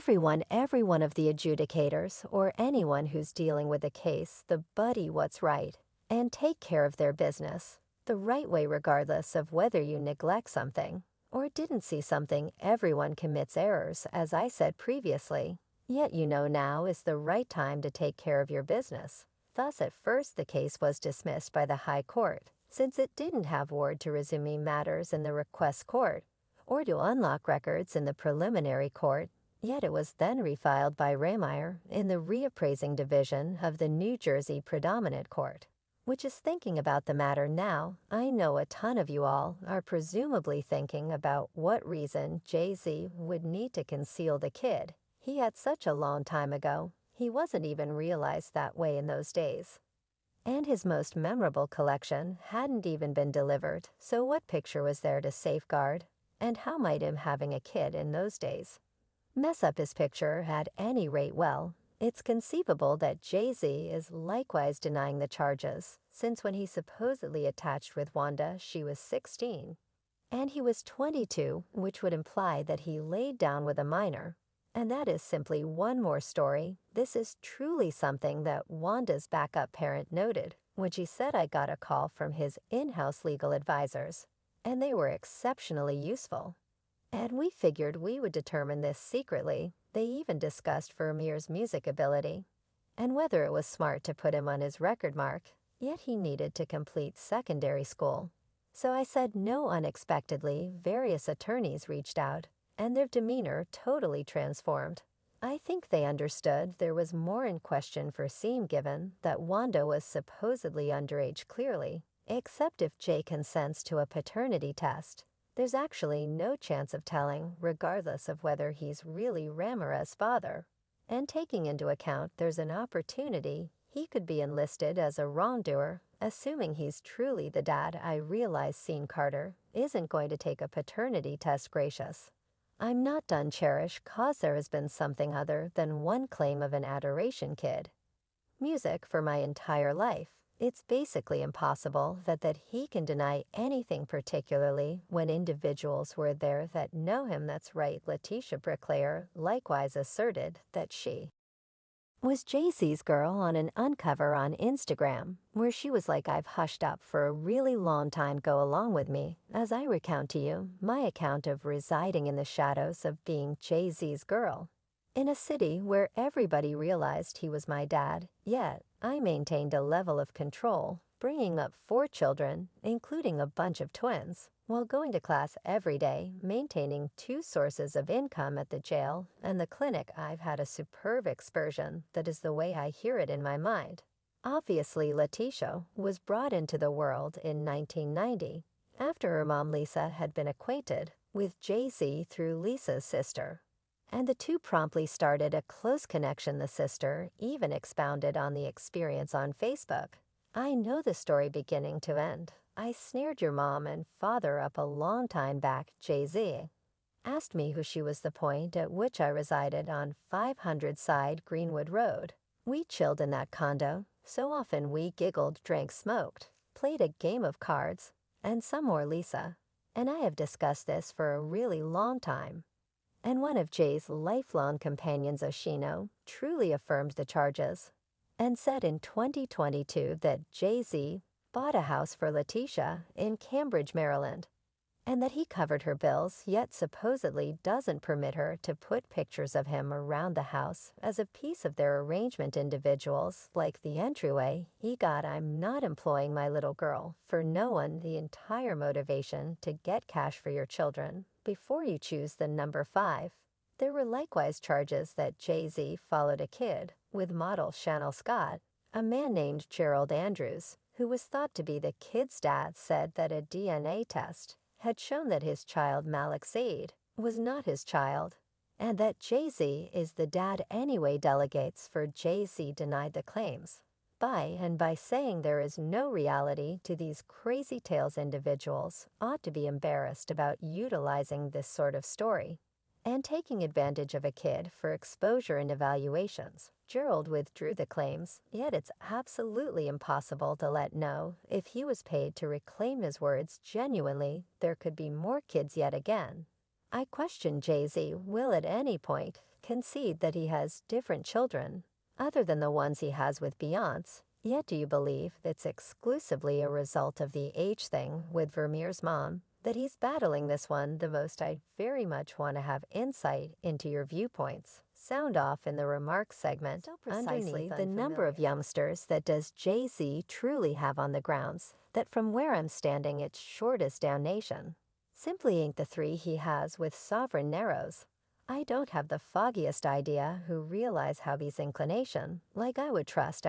every one of the adjudicators, or anyone who's dealing with a case, the buddy what's right, and take care of their business the right way regardless of whether you neglect something or didn't see something. Everyone commits errors, as I said previously, yet you know now is the right time to take care of your business. Thus at first the case was dismissed by the High Court, since it didn't have word to resume matters in the request court, or to unlock records in the preliminary court. Yet it was then refiled by Raymeyer in the reappraising division of the New Jersey Predominant Court, which is thinking about the matter now. I know a ton of you all are presumably thinking about what reason Jay-Z would need to conceal the kid he had such a long time ago. He wasn't even realized that way in those days. And his most memorable collection hadn't even been delivered, so what picture was there to safeguard? And how might him having a kid in those days mess up his picture at any rate? Well, it's conceivable that Jay-Z is likewise denying the charges, since when he supposedly attached with Wanda, she was 16, and he was 22, which would imply that he laid down with a minor. And that is simply one more story. This is truly something that Wanda's backup parent noted when she said, "I got a call from his in-house legal advisors, and they were exceptionally useful. And we figured we would determine this secretly." They even discussed Vermeer's music ability and whether it was smart to put him on his record mark, yet he needed to complete secondary school. So I said no. Unexpectedly, various attorneys reached out, and their demeanor totally transformed. I think they understood there was more in question for Seam, given that Wanda was supposedly underage clearly, except if Jay consents to a paternity test. There's actually no chance of telling, regardless of whether he's really Ramirez's father. And taking into account there's an opportunity he could be enlisted as a wrongdoer, assuming he's truly the dad. I realize Sean Carter isn't going to take a paternity test. Gracious, I'm not done, Cherish, cause there has been something other than one claim of an adoration kid music for my entire life. It's basically impossible that he can deny anything, particularly when individuals were there that know him. That's right. Letitia Bricklayer likewise asserted that she was Jay-Z's girl on an uncover on Instagram, where she was like, "I've hushed up for a really long time. Go along with me as I recount to you my account of residing in the shadows of being Jay-Z's girl in a city where everybody realized he was my dad, yet I maintained a level of control, bringing up 4 children, including a bunch of twins, while going to class every day, maintaining 2 sources of income at the jail and the clinic. I've had a superb excursion. That is the way I hear it in my mind." Obviously, Letitia was brought into the world in 1990, after her mom Lisa had been acquainted with Jay-Z through Lisa's sister, and the two promptly started a close connection. The sister even expounded on the experience on Facebook. "I know the story beginning to end. I snared your mom and father up a long time back." Jay-Z asked me who she was, the point at which I resided on 500 Side Greenwood Road. We chilled in that condo so often. We giggled, drank, smoked, played a game of cards, and some more. Lisa and I have discussed this for a really long time. And one of Jay's lifelong companions, Oshino, truly affirmed the charges and said in 2022 that Jay-Z bought a house for Letitia in Cambridge, Maryland, and that he covered her bills, yet supposedly doesn't permit her to put pictures of him around the house as a piece of their arrangement. Individuals like the entryway he got. "I'm not employing my little girl for no one." The entire motivation to get cash for your children before you choose the number 5. There were likewise charges that Jay-Z followed a kid with model Chanel Scott. A man named Gerald Andrews, who was thought to be the kid's dad, said that a DNA test had shown that his child Malik Said was not his child, and that Jay-Z is the dad anyway. Delegates for Jay-Z denied the claims by saying there is no reality to these crazy tales. Individuals ought to be embarrassed about utilizing this sort of story and taking advantage of a kid for exposure and evaluations. Gerald withdrew the claims, yet it's absolutely impossible to let know if he was paid to reclaim his words. Genuinely, there could be more kids yet again. I question Jay-Z will at any point concede that he has different children, other than the ones he has with Beyonce. Yet do you believe it's exclusively a result of the age thing with Vermeer's mom that he's battling this one the most? I very much want to have insight into your viewpoints. Sound off in the remarks segment. So underneath the number of youngsters that does Jay-Z truly have on the grounds that from where I'm standing it's shortest down nation. Simply ain't the three he has with sovereign narrows. I don't have the foggiest idea who realize Hubby's inclination, like I would trust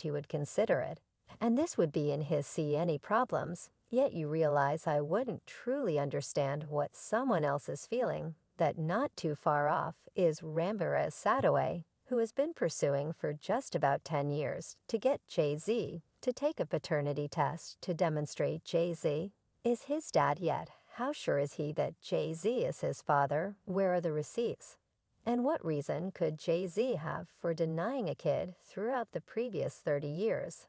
he would consider it. And this would be in his see any problems, yet you realize I wouldn't truly understand what someone else is feeling, that not too far off is Ramirez Sadaway, who has been pursuing for just about 10 years to get Jay-Z to take a paternity test to demonstrate Jay-Z is his dad yet. How sure is he that Jay-Z is his father? Where are the receipts? And what reason could Jay-Z have for denying a kid throughout the previous 30 years?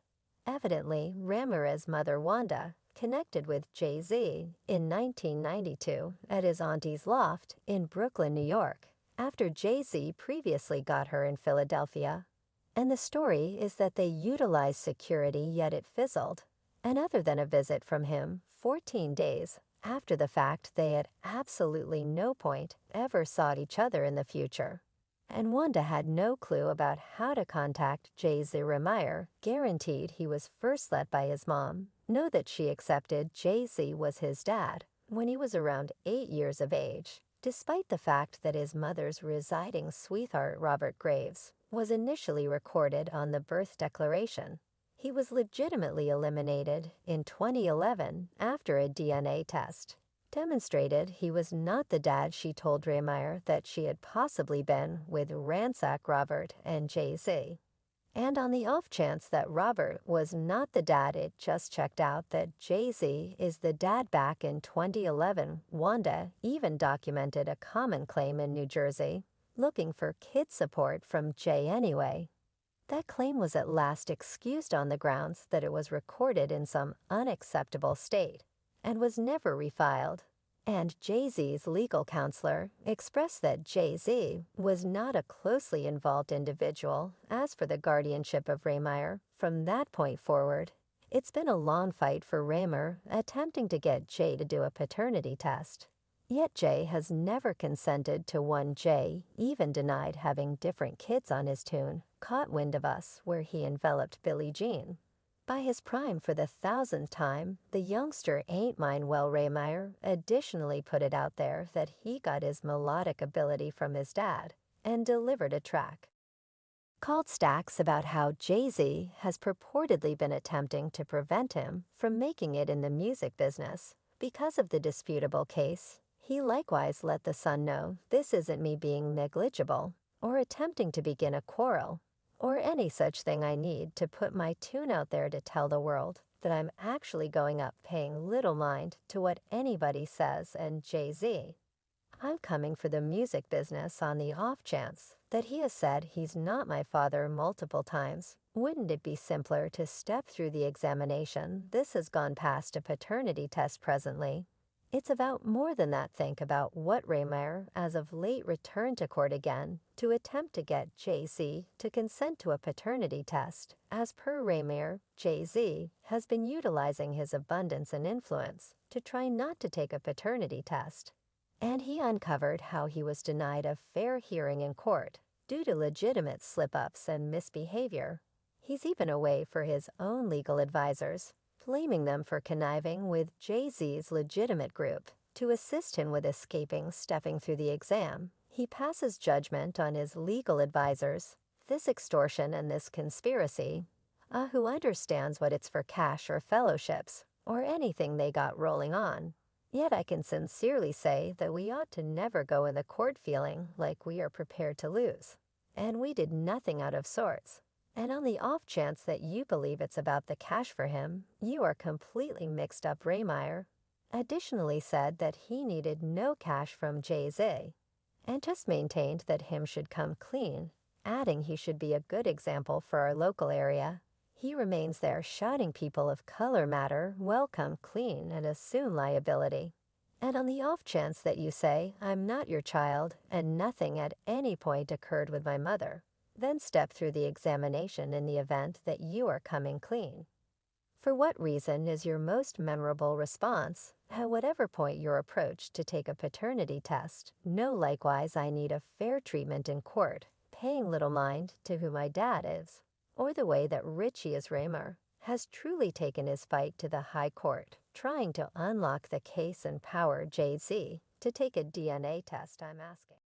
Evidently, Ramirez's mother Wanda connected with Jay-Z in 1992 at his auntie's loft in Brooklyn, New York, after Jay-Z previously got her in Philadelphia. And the story is that they utilized security, yet it fizzled. And other than a visit from him 14 days after the fact, they at absolutely no point ever sought each other in the future. And Wanda had no clue about how to contact Jay-Z. Ramirez guaranteed he was first let by his mom know that she accepted Jay-Z was his dad when he was around 8 years of age, despite the fact that his mother's residing sweetheart Robert Graves was initially recorded on the birth declaration. He was legitimately eliminated in 2011 after a DNA test demonstrated he was not the dad she told Ramirez that she had possibly been with Ransack Robert and Jay-Z. And on the off chance that Robert was not the dad, it just checked out that Jay-Z is the dad. Back in 2011, Wanda even documented a common claim in New Jersey, looking for kid support from Jay anyway. That claim was at last excused on the grounds that it was recorded in some unacceptable state and was never refiled. And Jay-Z's legal counselor expressed that Jay-Z was not a closely involved individual. As for the guardianship of Ramirez, from that point forward, it's been a long fight for Ramirez attempting to get Jay to do a paternity test. Yet Jay has never consented to one. Jay even denied having different kids on his tune, Caught Wind of Us, where he enveloped Billie Jean. By his prime for the 1000th time, the youngster ain't mine. Well, Ramirez additionally put it out there that he got his melodic ability from his dad and delivered a track called Stacks about how Jay-Z has purportedly been attempting to prevent him from making it in the music business because of the disputable case. He likewise let the Sun know this isn't me being negligible or attempting to begin a quarrel or any such thing. I need to put my tune out there to tell the world that I'm actually going up, paying little mind to what anybody says. And Jay-Z, I'm coming for the music business on the off chance that he has said he's not my father multiple times. Wouldn't it be simpler to step through the examination? This has gone past a paternity test presently. It's about more than that. Think about what Ramirez as of late returned to court again to attempt to get Jay-Z to consent to a paternity test. As per Ramirez, Jay-Z has been utilizing his abundance and influence to try not to take a paternity test. And he uncovered how he was denied a fair hearing in court due to legitimate slip-ups and misbehavior. He's even away for his own legal advisors, blaming them for conniving with Jay-Z's legitimate group to assist him with escaping stepping through the exam. He passes judgment on his legal advisors, this extortion and this conspiracy, who understands what it's for, cash or fellowships, or anything they got rolling on. Yet I can sincerely say that we ought to never go in the court feeling like we are prepared to lose, and we did nothing out of sorts. And on the off chance that you believe it's about the cash for him, you are completely mixed up. Ramirez additionally said that he needed no cash from Jay-Z, and just maintained that him should come clean, adding he should be a good example for our local area. He remains there shouting people of color matter, well, come clean and assume liability. And on the off chance that you say, I'm not your child and nothing at any point occurred with my mother, then step through the examination in the event that you are coming clean. For what reason is your most memorable response? At whatever point you're approached to take a paternity test, know likewise I need a fair treatment in court, paying little mind to who my dad is, or the way that Richie is Raymer has truly taken his fight to the high court, trying to unlock the case and power jayz to take a DNA test. I'm asking.